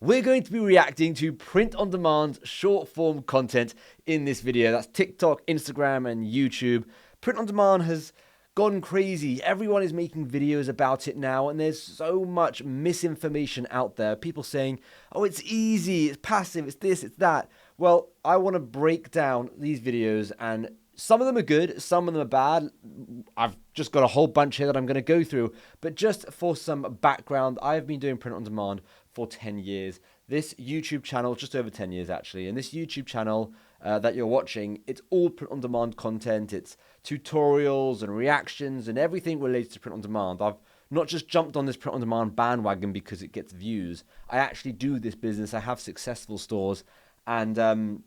We're going to be reacting to print-on-demand short-form content in this video. That's TikTok, Instagram, and YouTube. Print-on-demand has gone crazy. Everyone is making videos about it now, and there's so much misinformation out there. People saying, oh, it's easy, it's passive, it's this, it's that. Well, I want to break down these videos, and some of them are good, some of them are bad. I've just got a whole bunch here that I'm going to go through. But just for some background, I've been doing print-on-demand for 10 years. This YouTube channel, just over 10 years actually, and this YouTube channel that you're watching, it's all print-on-demand content. It's tutorials and reactions and everything related to print-on-demand. I've not just jumped on this print-on-demand bandwagon because it gets views. I actually do this business. I have successful stores, and I'm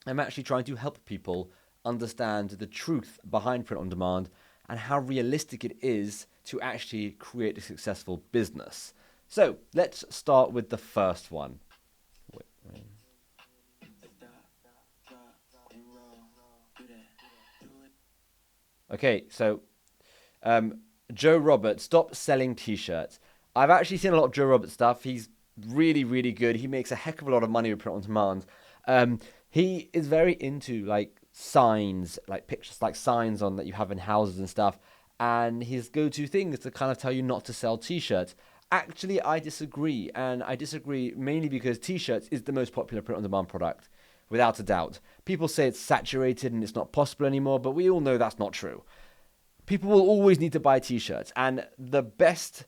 actually trying to help people understand the truth behind print-on-demand and how realistic it is to actually create a successful business. So let's start with the first one. Okay, so Joe Roberts, stop selling t-shirts. I've actually seen a lot of Joe Roberts stuff. He's really, really good. He makes a heck of a lot of money with print-on-demand. He is very into like signs, like pictures, like signs on that you have in houses and stuff. And his go-to thing is to kind of tell you not to sell t-shirts. Actually, I disagree, and I disagree mainly because t-shirts is the most popular print-on-demand product, without a doubt. People say it's saturated and it's not possible anymore, but we all know that's not true. People will always need to buy t-shirts, and the best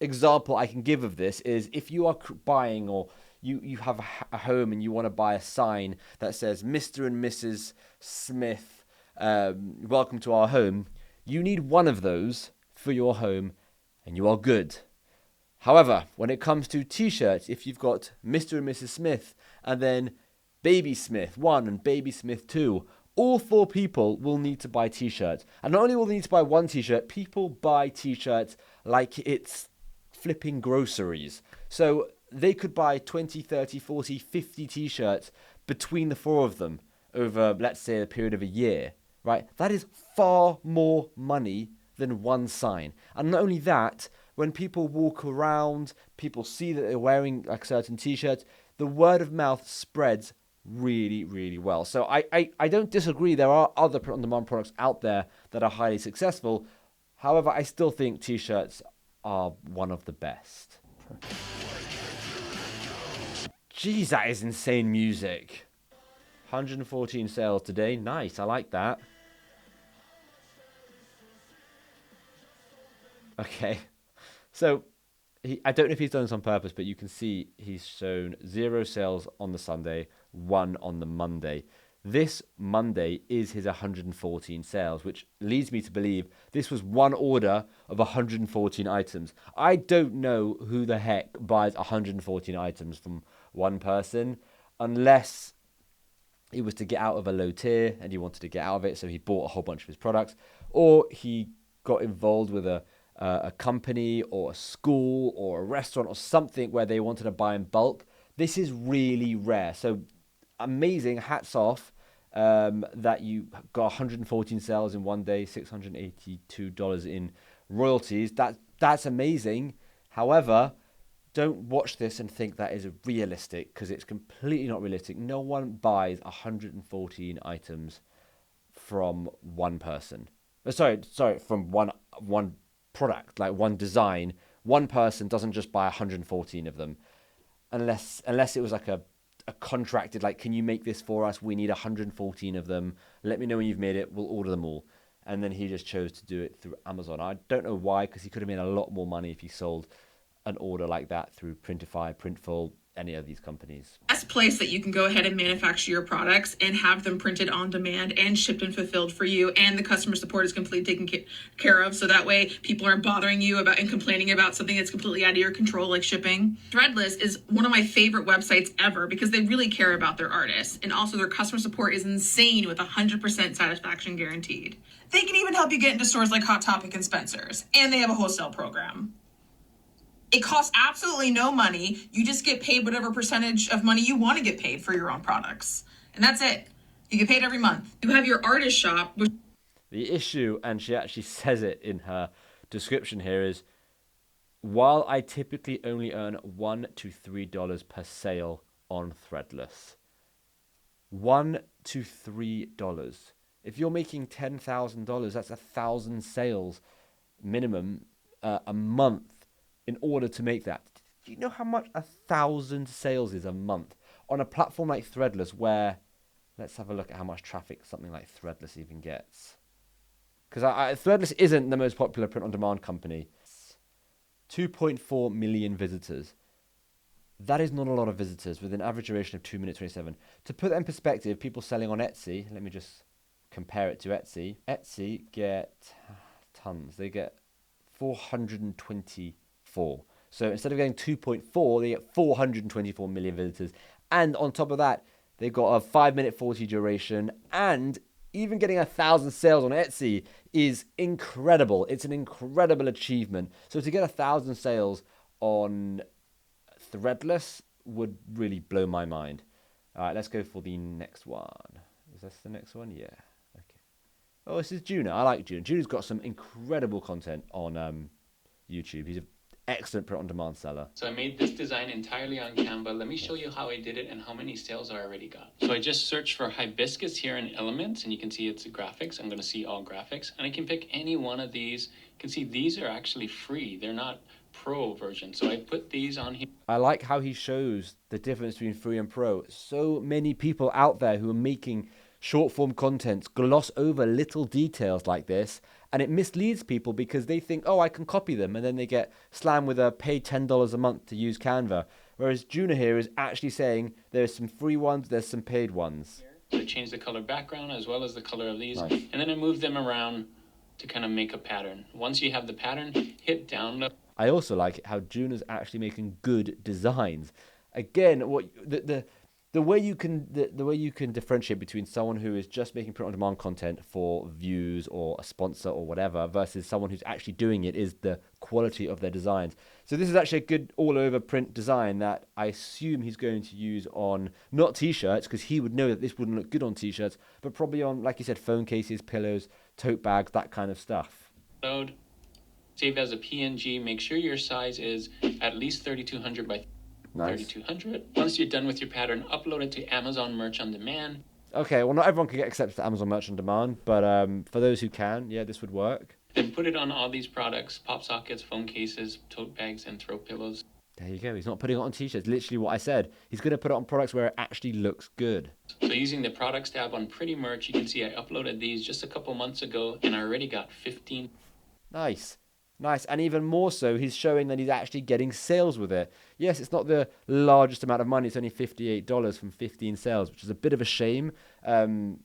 example I can give of this is if you are buying, or you have a home and you want to buy a sign that says Mr. and Mrs. Smith, welcome to our home. You need one of those for your home and you are good. However, when it comes to t-shirts, if you've got Mr. and Mrs. Smith and then Baby Smith 1 and Baby Smith 2, all four people will need to buy t-shirts. And not only will they need to buy one t-shirt, people buy t-shirts like it's flipping groceries. So they could buy 20, 30, 40, 50 t-shirts between the four of them over, let's say, a period of a year, right? That is far more money than one sign. And not only that, when people walk around, people see that they're wearing like certain t-shirts, the word of mouth spreads really, really well. So I don't disagree. There are other print-on-demand products out there that are highly successful. However, I still think t-shirts are one of the best. Jeez, that is insane music. 114 sales today. Nice, I like that. Okay. So, I don't know if he's done this on purpose, but you can see he's shown 0 sales on the Sunday, 1 on the Monday. This Monday is his 114 sales, which leads me to believe this was one order of 114 items. I don't know who the heck buys 114 items from one person, unless it was to get out of a low tier and he wanted to get out of it, so he bought a whole bunch of his products, or he got involved with a company or a school or a restaurant or something where they wanted to buy in bulk. This is really rare. So amazing, hats off that you got 114 sales in one day, $682 in royalties. That's amazing. However, don't watch this and think that is realistic, because it's completely not realistic. No one buys 114 items from one person. Sorry, from one product, like one design. One person doesn't just buy 114 of them, unless it was like a contracted, like, can you make this for us? We need 114 of them. Let me know when you've made it. We'll order them all. And then he just chose to do it through Amazon. I don't know why, because he could have made a lot more money if he sold an order like that through Printify, Printful, any of these companies. Best place that you can go ahead and manufacture your products and have them printed on demand and shipped and fulfilled for you, and the customer support is completely taken care of, so that way people aren't bothering you about and complaining about something that's completely out of your control, like shipping. Threadless is one of my favorite websites ever because they really care about their artists, and also their customer support is insane with 100% satisfaction guaranteed. They can even help you get into stores like Hot Topic and Spencer's, and they have a wholesale program. It costs absolutely no money. You just get paid whatever percentage of money you want to get paid for your own products. And that's it. You get paid every month. You have your artist shop. The issue, and she actually says it in her description here, is while I typically only earn $1 to $3 per sale on Threadless. $1 to $3. If you're making $10,000, that's 1,000 sales minimum a month in order to make that. Do you know how much 1,000 sales is a month on a platform like Threadless? Where, let's have a look at how much traffic something like Threadless even gets. Because Threadless isn't the most popular print-on-demand company. 2.4 million visitors. That is not a lot of visitors with an average duration of 2 minutes 27. To put that in perspective, people selling on Etsy, let me just compare it to Etsy. Etsy get tons. They get 424. So instead of getting 2.4, they get 424 million visitors. And on top of that, they've got a 5-minute 40 duration, and even getting 1,000 sales on Etsy is incredible. It's an incredible achievement. So to get 1,000 sales on Threadless would really blow my mind. All right, let's go for the next one. Is this the next one? Yeah. Okay. Oh, this is Juna. I like Juna. Juna's got some incredible content on YouTube. He's an excellent print-on-demand seller. So I made this design entirely on Canva. Let me show you how I did it and how many sales I already got. So I just searched for hibiscus here in Elements, and you can see it's graphics. I'm going to see all graphics, and I can pick any one of these. You can see these are actually free. They're not pro version. So I put these on here. I like how he shows the difference between free and pro. So many people out there who are making short form contents gloss over little details like this, and it misleads people because they think, oh, I can copy them, and then they get slammed with a pay $10 a month to use Canva. Whereas Juna here is actually saying there's some free ones, there's some paid ones. So I changed the color background as well as the color of these, Nice. and then I moved them around to kind of make a pattern. Once you have the pattern, hit download. I also like how Juna's actually making good designs. Again, what the way you can the way you can differentiate between someone who is just making print-on-demand content for views or a sponsor or whatever versus someone who's actually doing it is the quality of their designs. So this is actually a good all-over print design that I assume he's going to use on not t-shirts, because he would know that this wouldn't look good on t-shirts, but probably on, like you said, phone cases, pillows, tote bags, that kind of stuff. Save as a PNG. Make sure your size is at least 3200 by Nice. 3200. Once you're done with your pattern, upload it to Amazon Merch on Demand. Okay, well, not everyone can get accepted to Amazon Merch on Demand, but for those who can, yeah, this would work. Then put it on all these products: pop sockets, phone cases, tote bags, and throw pillows. There you go. He's not putting it on t-shirts. Literally what I said. He's going to put it on products where it actually looks good. So using the products tab on Pretty Merch, you can see I uploaded these just a couple months ago, and I already got 15. Nice. Nice. And even more so, he's showing that he's actually getting sales with it. Yes, it's not the largest amount of money. It's only $58 from 15 sales, which is a bit of a shame. But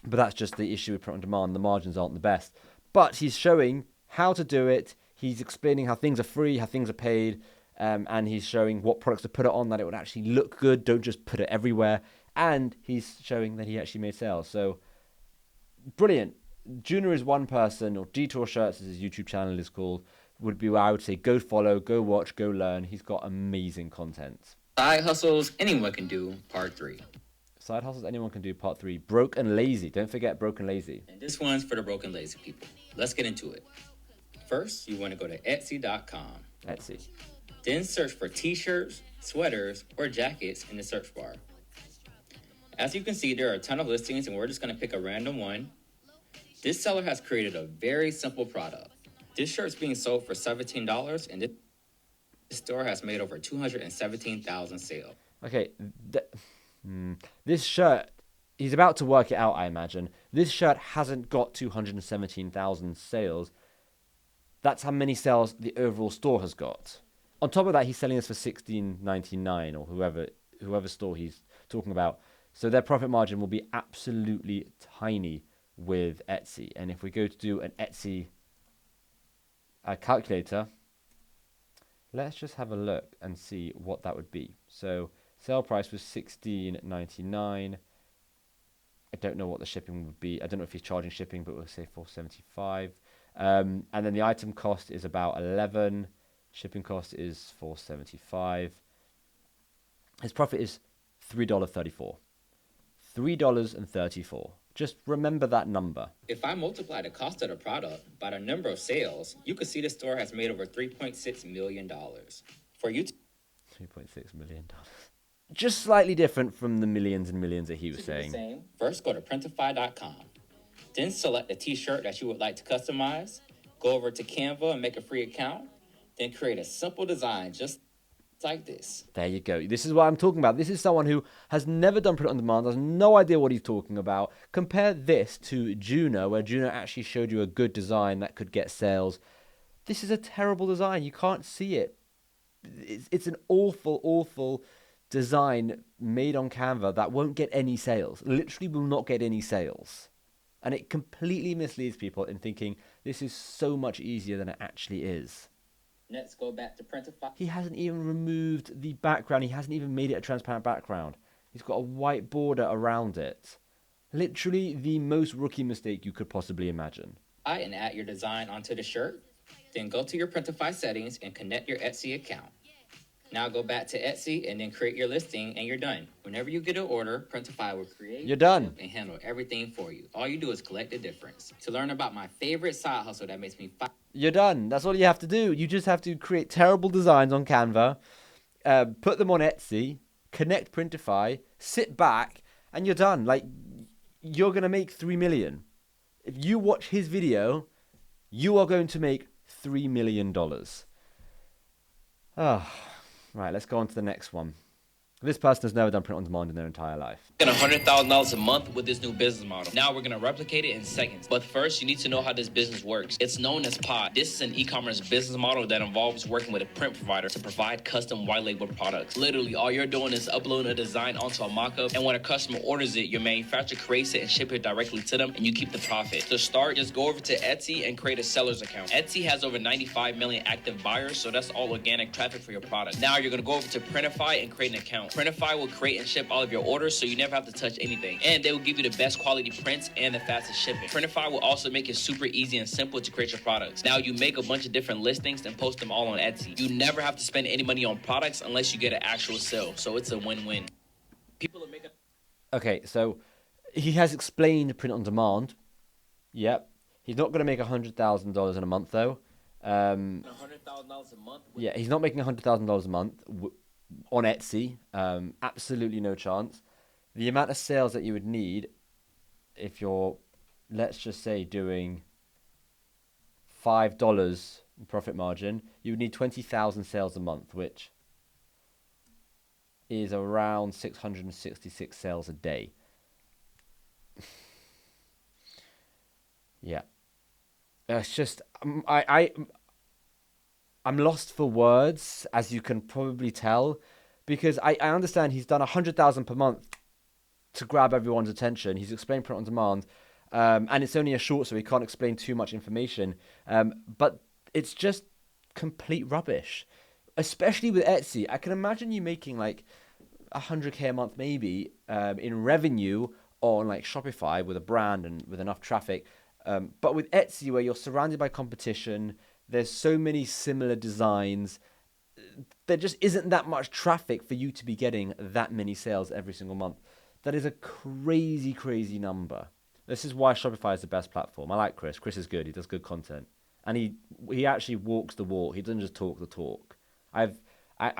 that's just the issue with print on demand. The margins aren't the best. But he's showing how to do it. He's explaining how things are free, how things are paid. And he's showing what products to put it on, that it would actually look good. Don't just put it everywhere. And he's showing that he actually made sales. So, brilliant. Juna is one person, or Detour Shirts, as his YouTube channel is called, would be where I would say go follow, go watch, go learn. He's got amazing content. Side hustles anyone can do, part 3. Side hustles anyone can do, part 3. Broke and lazy. Don't forget broke and lazy. And this one's for the broken lazy people. Let's get into it. First, you want to go to Etsy.com. Etsy. Then search for t-shirts, sweaters, or jackets in the search bar. As you can see, there are a ton of listings, and we're just going to pick a random one. This seller has created a very simple product. This shirt's being sold for $17, and this store has made over 217,000 sales. Okay, this shirt, he's about to work it out, I imagine. This shirt hasn't got 217,000 sales. That's how many sales the overall store has got. On top of that, he's selling this for $16.99, or whoever store he's talking about. So their profit margin will be absolutely tiny with Etsy. And if we go to do an Etsy calculator, let's just have a look and see what that would be. So sale price was $16.99. I don't know what the shipping would be. I don't know if he's charging shipping, but we'll say $4.75. And then the item cost is about $11. Shipping cost is $4.75. His profit is $3.34. $3.34. Just remember that number. If I multiply the cost of the product by the number of sales, you can see the store has made over $3.6 million. For you to $3.6 million. Just slightly different from the millions and millions that he was do the saying. same, first go to Printify.com. Then select the t-shirt that you would like to customize. Go over to Canva and make a free account. Then create a simple design just like this. There you go. This is what I'm talking about. This is someone who has never done print on demand, has no idea what he's talking about. Compare this to Juno, where Juno actually showed you a good design that could get sales. This is a terrible design. You can't see it. It's an awful, awful design made on Canva that won't get any sales. Literally will not get any sales. And it completely misleads people in thinking this is so much easier than it actually is. Next, go back to Printify. He hasn't even removed the background. He hasn't even made it a transparent background. He's got a white border around it. Literally the most rookie mistake you could possibly imagine. And add your design onto the shirt. Then go to your Printify settings and connect your Etsy account. Now go back to Etsy and then create your listing and you're done. Whenever you get an order, Printify will create You're done. and handle everything for you. All you do is collect the difference. To learn about my favorite side hustle that makes me You're done. That's all you have to do. You just have to create terrible designs on Canva, put them on Etsy, connect Printify, sit back, and you're done. Like, you're going to make 3 million. If you watch his video, you are going to make $3 million. Right, let's go on to the next one. This person has never done print on demand in their entire life. $100,000 a month with this new business model. Now we're going to replicate it in seconds. But first, you need to know how this business works. It's known as Pod. This is an e-commerce business model that involves working with a print provider to provide custom white label products. Literally, all you're doing is uploading a design onto a mock-up, and when a customer orders it, your manufacturer creates it and ship it directly to them, and you keep the profit. To start, just go over to Etsy and create a seller's account. Etsy has over 95 million active buyers, so that's all organic traffic for your product. Now you're going to go over to Printify and create an account. Printify will create and ship all of your orders, so you never have to touch anything. And they will give you the best quality prints and the fastest shipping. Printify will also make it super easy and simple to create your products. Now you make a bunch of different listings and post them all on Etsy. You never have to spend any money on products unless you get an actual sale. So it's a win-win. People are making... Okay, so he has explained print on demand. Yep. He's not going to make $100,000 in a month, though. $100,000 a month. Yeah, he's not making $100,000 a month on Etsy. Absolutely no chance. The amount of sales that you would need if you're, let's just say, doing $5 in profit margin, you would need 20,000 sales a month, which is around 666 sales a day. Yeah. It's just, I'm lost for words, as you can probably tell, because I understand he's done 100,000 per month to grab everyone's attention. He's explained print on demand, and it's only a short, so he can't explain too much information. But it's just complete rubbish, especially with Etsy. I can imagine you making like 100K a month maybe in revenue on like Shopify with a brand and with enough traffic. But with Etsy, where you're surrounded by competition, there's so many similar designs, there just isn't that much traffic for you to be getting that many sales every single month. That is a crazy, crazy number. This is why Shopify is the best platform. I like Chris. Chris is good. He does good content. And he actually walks the walk. He doesn't just talk the talk.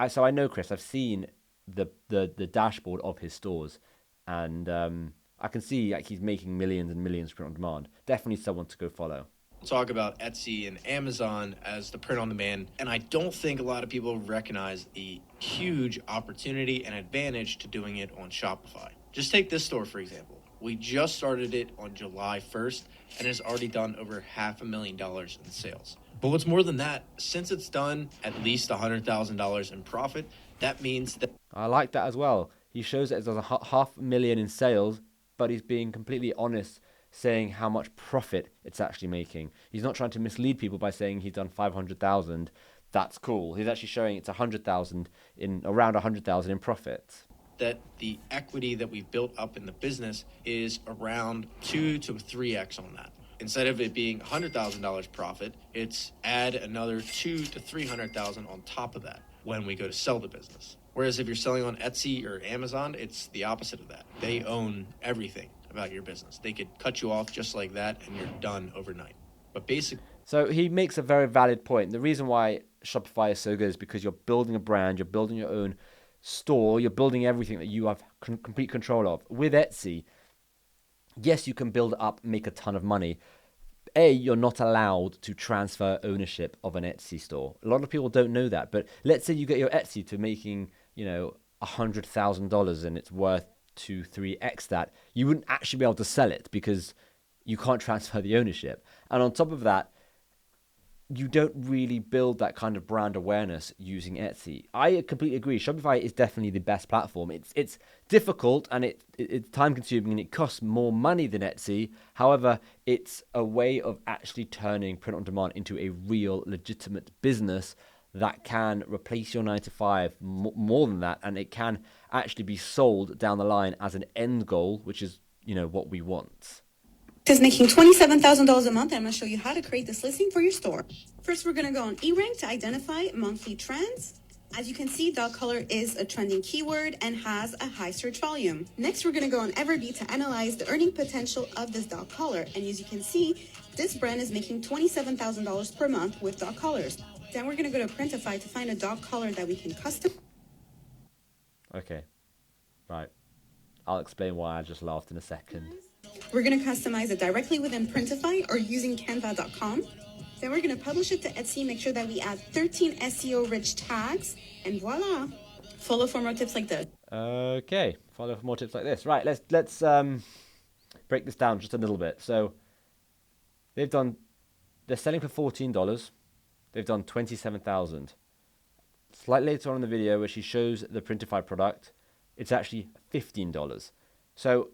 So I know Chris. I've seen the dashboard of his stores. And I can see like he's making millions and millions print on demand. Definitely someone to go follow. Talk about Etsy and Amazon as the print on demand, and I don't think a lot of people recognize the huge opportunity and advantage to doing it on Shopify. Just take this store, for example. We just started it on July 1st, and it's already done over $500,000 in sales. But what's more than that, since it's done at least $100,000 in profit, that means that... I like that as well. He shows that it's done $500,000 in sales, but he's being completely honest, saying how much profit it's actually making. He's not trying to mislead people by saying he's done 500,000. That's cool. He's actually showing it's 100,000 in around 100,000 in profit. That the equity that we've built up in the business is around 2 to 3x on that. Instead of it being $100,000 profit, it's add another 2 to 300,000 on top of that when we go to sell the business. Whereas if you're selling on Etsy or Amazon, it's the opposite of that. They own everything. about your business. They could cut you off just like that and you're done overnight. But basically, So he makes a very valid point. The reason why Shopify is so good is because you're building a brand, you're building your own store, you're building everything that you have complete control of. With Etsy, yes, you can build it up, make a ton of money. You're not allowed to transfer ownership of an Etsy store. A lot of people don't know that. But let's say you get your Etsy to making, $100,000 and it's worth 2-3x that. You wouldn't actually be able to sell it because you can't transfer the ownership. And on top of that, you don't really build that kind of brand awareness using Etsy. I completely agree. Shopify is definitely the best platform. It's difficult and it's time consuming and it costs more money than Etsy. However, it's a way of actually turning print on demand into a real legitimate business that can replace your 9 to 5, more than that, and it can actually be sold down the line as an end goal, which is, what we want. Is making $27,000 a month, and I'm going to show you how to create this listing for your store. First, we're going to go on eRank to identify monthly trends. As you can see, dog color is a trending keyword and has a high search volume. Next, we're going to go on Everbee to analyze the earning potential of this dog collar. And as you can see, this brand is making $27,000 per month with dog collars. Then we're going to go to Printify to find a dog collar that we can custom. Okay, right. I'll explain why I just laughed in a second. We're going to customize it directly within Printify or using canva.com. Then we're going to publish it to Etsy, make sure that we add 13 SEO-rich tags, and voila! Follow for more tips like this. Okay, follow for more tips like this. Right, let's break this down just a little bit. So they're selling for $14. They've done 27,000. Slightly later on in the video, where she shows the Printify product, it's actually $15. So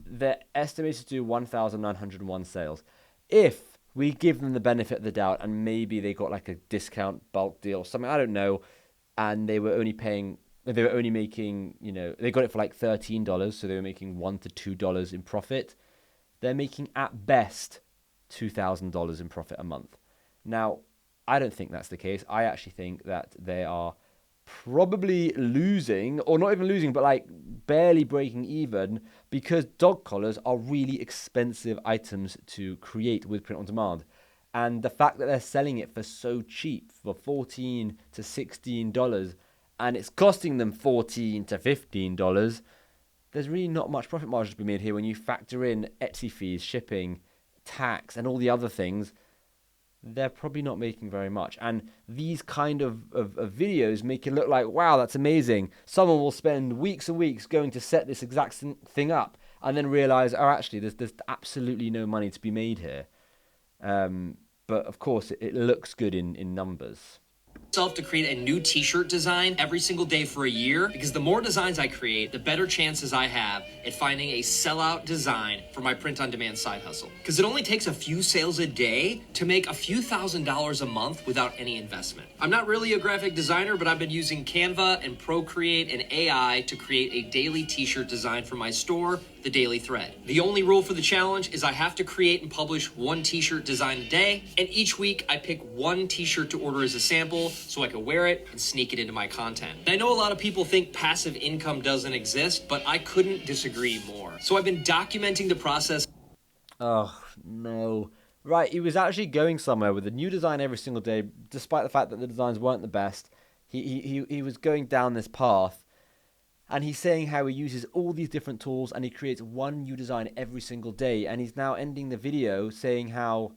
they're estimated to do 1,901 sales. If we give them the benefit of the doubt and maybe they got like a discount bulk deal or something, I don't know, and they were only making, they got it for like $13, so they were making $1 to $2 in profit. They're making at best $2,000 in profit a month. Now, I don't think that's the case. I actually think that they are probably losing, or not even losing, but like barely breaking even, because dog collars are really expensive items to create with print on demand. And the fact that they're selling it for so cheap, for $14 to $16, and it's costing them $14 to $15, there's really not much profit margin to be made here when you factor in Etsy fees, shipping, tax, and all the other things. They're probably not making very much. And these kind of videos make it look like, wow, that's amazing. Someone will spend weeks and weeks going to set this exact thing up and then realize, oh, actually, there's absolutely no money to be made here. But of course, it looks good in numbers. To create a new t-shirt design every single day for a year, because the more designs I create, the better chances I have at finding a sellout design for my print-on-demand side hustle. Because it only takes a few sales a day to make a few $1,000s a month without any investment. I'm not really a graphic designer, but I've been using Canva and Procreate and AI to create a daily t-shirt design for my store, The Daily Thread. The only rule for the challenge is I have to create and publish one t-shirt design a day, and each week I pick one t-shirt to order as a sample so I can wear it and sneak it into my content. And I know a lot of people think passive income doesn't exist, but I couldn't disagree more. So I've been documenting the process. Oh, no. Right, he was actually going somewhere with a new design every single day, despite the fact that the designs weren't the best. He was going down this path, and he's saying how he uses all these different tools and he creates one new design every single day, and he's now ending the video saying how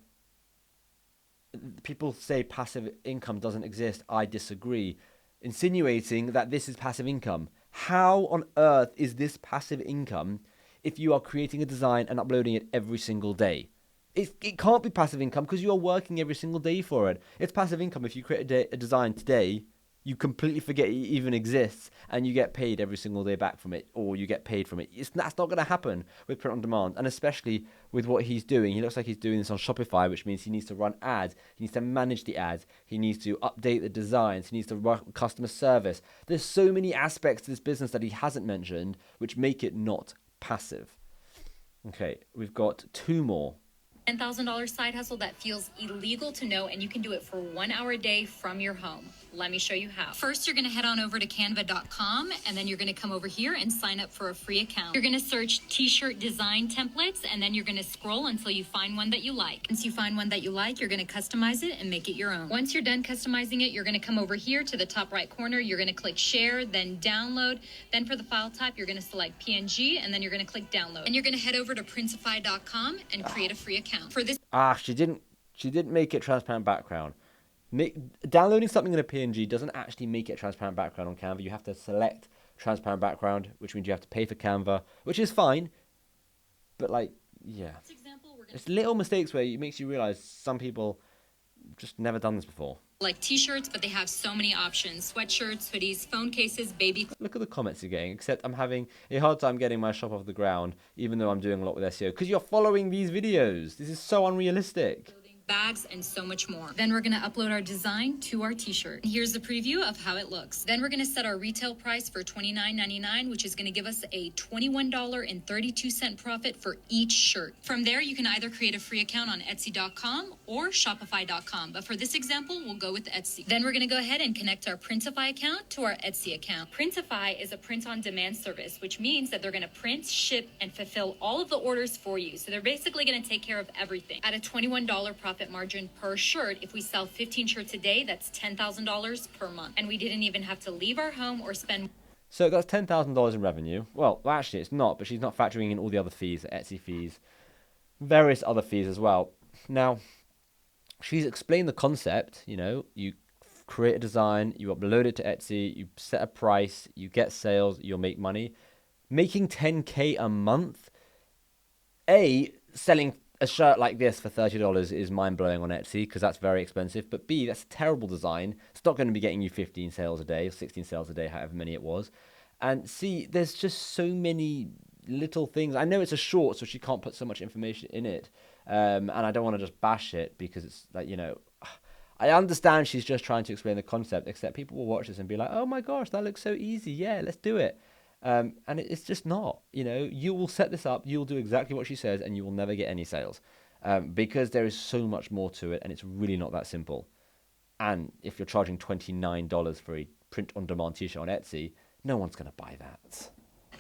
people say passive income doesn't exist. I disagree, insinuating that this is passive income. How on earth is this passive income if you are creating a design and uploading it every single day? It can't be passive income because you are working every single day for it. It's passive income if you create a design today, you completely forget it even exists, and you get paid every single day back from it, or you get paid from it. That's not going to happen with print on demand, and especially with what he's doing. He looks like he's doing this on Shopify, which means he needs to run ads, he needs to manage the ads, he needs to update the designs, he needs to run customer service. There's so many aspects to this business that he hasn't mentioned, which make it not passive. Okay, we've got two more. $10,000 side hustle that feels illegal to know, and you can do it for 1 hour a day from your home. Let me show you how. First, you're going to head on over to canva.com, and then you're going to come over here and sign up for a free account. You're going to search t-shirt design templates, and then you're going to scroll until you find one that you like. Once you find one that you like, you're going to customize it and make it your own. Once you're done customizing it, you're going to come over here to the top right corner. You're going to click share, then download. Then for the file type, you're going to select PNG, and then you're going to click download. And you're going to head over to printify.com and create a free account. For this She didn't make it transparent background. Downloading something in a PNG doesn't actually make it transparent background on Canva. You have to select transparent background, which means you have to pay for Canva, which is fine. But like, yeah, it's little mistakes where it makes you realize some people just never done this before. like t-shirts, but they have so many options: sweatshirts, hoodies, phone cases, baby. Look at the comments you're getting, except I'm having a hard time getting my shop off the ground, even though I'm doing a lot with SEO, because you're following these videos. This is so unrealistic. Bags, and so much more. Then we're going to upload our design to our t-shirt. Here's the preview of how it looks. Then we're going to set our retail price for $29.99, which is going to give us a $21.32 profit for each shirt. From there, you can either create a free account on Etsy.com or Shopify.com, but for this example, we'll go with Etsy. Then we're going to go ahead and connect our Printify account to our Etsy account. Printify is a print-on-demand service, which means that they're going to print, ship, and fulfill all of the orders for you. So they're basically going to take care of everything. At a $21 profit margin per shirt, if we sell 15 shirts a day, that's $10,000 per month. And we didn't even have to leave our home or spend. So that's $10,000 in revenue. Well, actually, it's not, but she's not factoring in all the other fees, Etsy fees, various other fees as well. Now, she's explained the concept. You know, you create a design, you upload it to Etsy, you set a price, you get sales, you'll make money. Making 10K a month, selling a shirt like this for $30 is mind-blowing on Etsy because that's very expensive. But B, that's a terrible design. It's not going to be getting you 15 sales a day or 16 sales a day, however many it was. And C, there's just so many little things. I know it's a short, so she can't put so much information in it. And I don't want to just bash it because it's like, you know, I understand she's just trying to explain the concept, except people will watch this and be like, oh my gosh, that looks so easy. Yeah, let's do it. And it's just not, you know, you will set this up, you'll do exactly what she says, and you will never get any sales because there is so much more to it, and it's really not that simple. And if you're charging $29 for a print-on-demand t-shirt on Etsy, no one's going to buy that.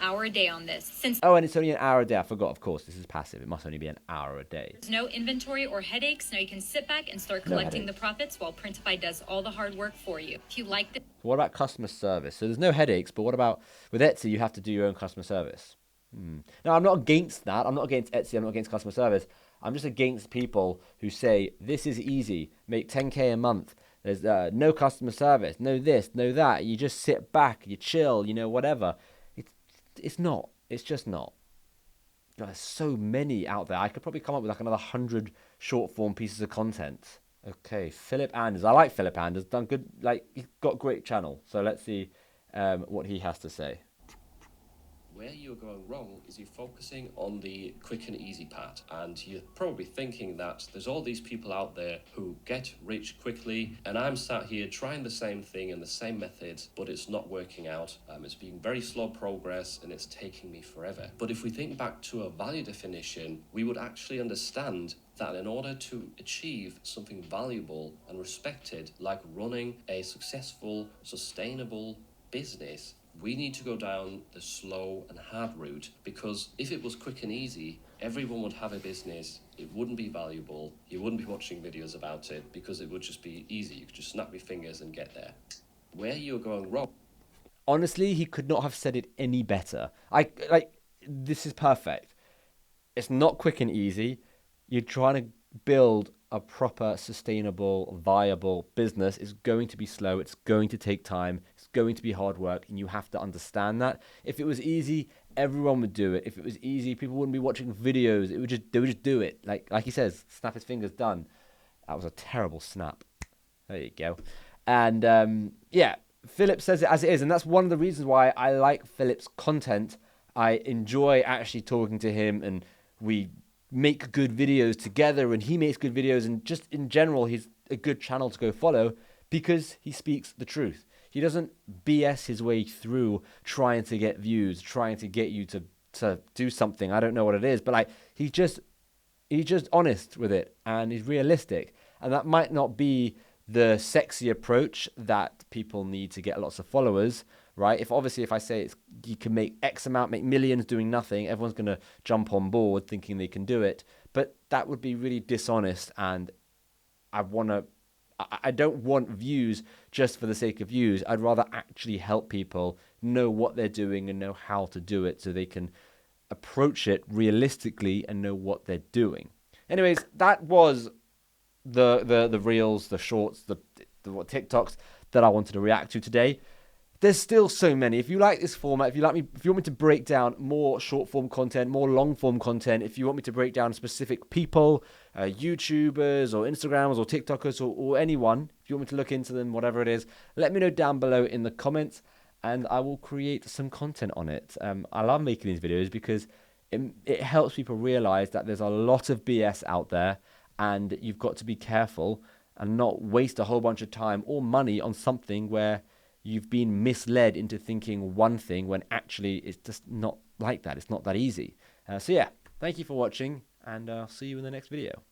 Hour a day on this. Oh, and it's only an hour a day. I forgot, of course, this is passive. It must only be an hour a day. There's no inventory or headaches. Now you can sit back and start collecting the profits while Printify does all the hard work for you. If you like this. What about customer service? So there's no headaches, but what about with Etsy, you have to do your own customer service? Now, I'm not against that. I'm not against Etsy. I'm not against customer service. I'm just against people who say, this is easy, make 10K a month. There's no customer service, no this, no that. You just sit back, you chill, you know, whatever. It's not. It's just not. There's so many out there. I could probably come up with like another 100 short form pieces of content. Okay, Philip Anders. I like Philip Anders. Done good. Like, he's got a great channel. So let's see what he has to say. Where you're going wrong is you're focusing on the quick and easy part, and you're probably thinking that there's all these people out there who get rich quickly, and I'm sat here trying the same thing and the same methods, but it's not working out. It's being very slow progress and it's taking me forever. But if we think back to a value definition, we would actually understand that in order to achieve something valuable and respected, like running a successful, sustainable business, we need to go down the slow and hard route, because if it was quick and easy, everyone would have a business, it wouldn't be valuable, you wouldn't be watching videos about it because it would just be easy. You could just snap your fingers and get there. Where you're going wrong. Honestly, he could not have said it any better. This is perfect. It's not quick and easy. You're trying to build a proper, sustainable, viable business. It's going to be slow. It's going to take time. It's going to be hard work, and you have to understand that. If it was easy, everyone would do it. If it was easy, people wouldn't be watching videos. They would just do it. Like he says, snap his fingers, done. That was a terrible snap. There you go. And yeah, Philip says it as it is, and that's one of the reasons why I like Philip's content. I enjoy actually talking to him, and we make good videos together, and he makes good videos, and just in general, he's a good channel to go follow because he speaks the truth. He doesn't BS his way through trying to get views, trying to get you to do something. I don't know what it is, but like, he just He's just honest with it and he's realistic. And that might not be the sexy approach that people need to get lots of followers, right? If I say you can make X amount, make millions doing nothing, everyone's going to jump on board thinking they can do it. But that would be really dishonest, and I don't want views just for the sake of views. I'd rather actually help people know what they're doing and know how to do it so they can approach it realistically and know what they're doing. Anyways, that was the reels, the shorts, the TikToks that I wanted to react to today. There's still so many. If you like this format, if you want me to break down more short form content, more long form content, if you want me to break down specific people, YouTubers or Instagrammers or TikTokers or anyone, if you want me to look into them, whatever it is, let me know down below in the comments and I will create some content on it. I love making these videos because it helps people realize that there's a lot of BS out there and you've got to be careful and not waste a whole bunch of time or money on something where you've been misled into thinking one thing when actually it's just not like that. It's not that easy. So yeah, thank you for watching and I'll see you in the next video.